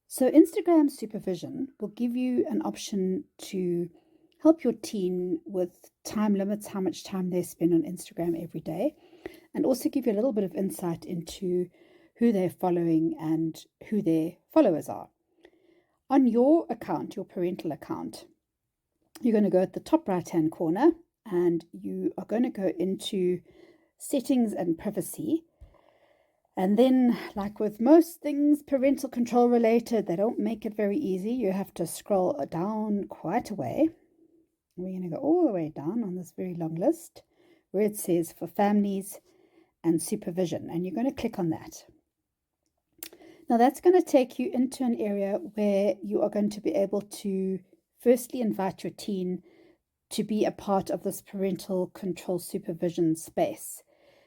So Instagram Supervision will give you an option to help your teen with time limits, how much time they spend on Instagram every day, and also give you a little bit of insight into who they're following and who their followers are. On your account, your parental account, you're going to go at the top right-hand corner and you are going to go into settings and privacy. And then, like with most things parental control related, they don't make it very easy. You have to scroll down quite a way. We're going to go all the way down on this very long list where it says for families and supervision. And you're going to click on that. Now that's going to take you into an area where you are going to be able to firstly invite your teen to be a part of this parental control supervision space.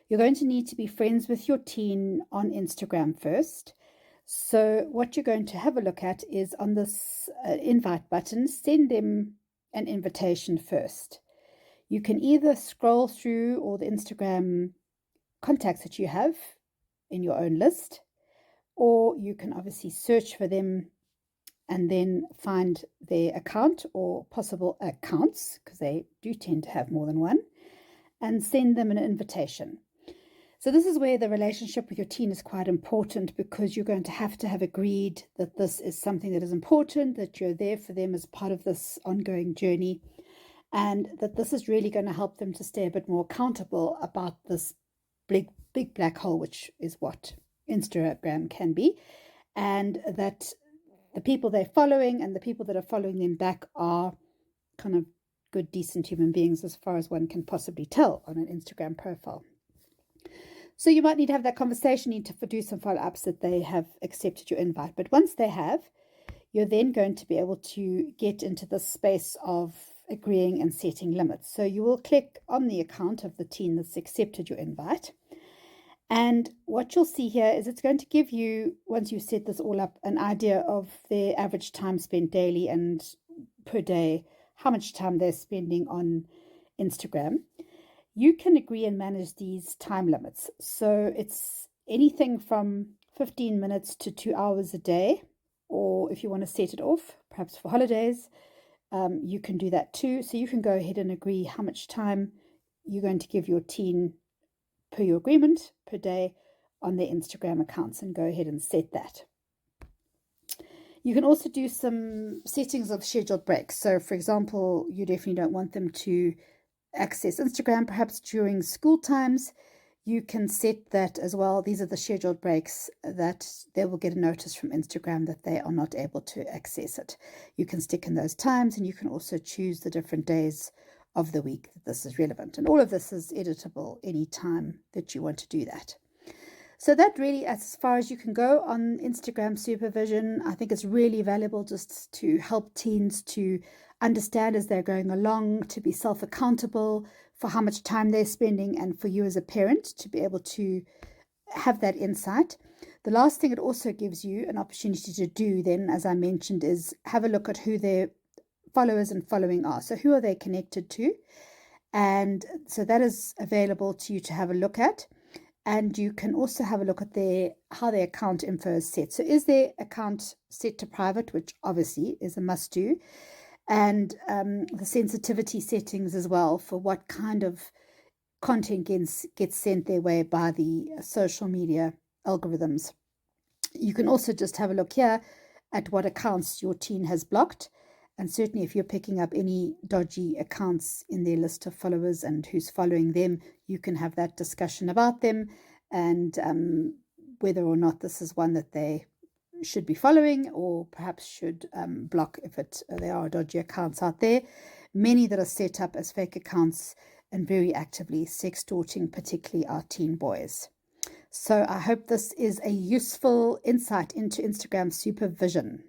You're going to need to be friends with your teen on Instagram first. So what you're going to have a look at is on this invite button, send them an invitation first. You can either scroll through all the Instagram contacts that you have in your own list, or you can obviously search for them and then find their account or possible accounts, because they do tend to have more than one, and send them an invitation. So this is where the relationship with your teen is quite important, because you're going to have agreed that this is something that is important, that you're there for them as part of this ongoing journey, and that this is really going to help them to stay a bit more accountable about this big black hole, which is what Instagram can be, and that the people they're following and the people that are following them back are kind of good, decent human beings as far as one can possibly tell on an Instagram profile. So you might need to have that conversation, need to do some follow-ups that they have accepted your invite. But once they have, you're then going to be able to get into the space of agreeing and setting limits. So you will click on the account of the teen that's accepted your invite. And what you'll see here is it's going to give you, once you set this all up, an idea of their average time spent daily and per day, how much time they're spending on Instagram. You can agree and manage these time limits. So it's anything from 15 minutes to 2 hours a day, or if you want to set it off, perhaps for holidays, you can do that too. So you can go ahead and agree how much time you're going to give your teen per your agreement per day on their Instagram accounts, and go ahead and set that. You can also do some settings of scheduled breaks. So for example, you definitely don't want them to access Instagram perhaps during school times. You can set that as well. These are the scheduled breaks that they will get a notice from Instagram that they are not able to access it. You can stick in those times, and you can also choose the different days of the week that this is relevant. And all of this is editable anytime that you want to do that. So that really, as far as you can go on Instagram supervision, I think it's really valuable just to help teens to understand as they're going along, to be self-accountable for how much time they're spending, and for you as a parent to be able to have that insight. The last thing it also gives you an opportunity to do then, as I mentioned, is have a look at who their followers and following are. So who are they connected to? And so that is available to you to have a look at. And you can also have a look at how their account info is set. So is their account set to private, which obviously is a must do, and the sensitivity settings as well for what kind of content gets sent their way by the social media algorithms. You can also just have a look here at what accounts your teen has blocked. And certainly if you're picking up any dodgy accounts in their list of followers and who's following them, you can have that discussion about them, and whether or not this is one that they should be following, or perhaps should block if there are dodgy accounts out there. Many that are set up as fake accounts and very actively sextorting, particularly our teen boys. So I hope this is a useful insight into Instagram supervision.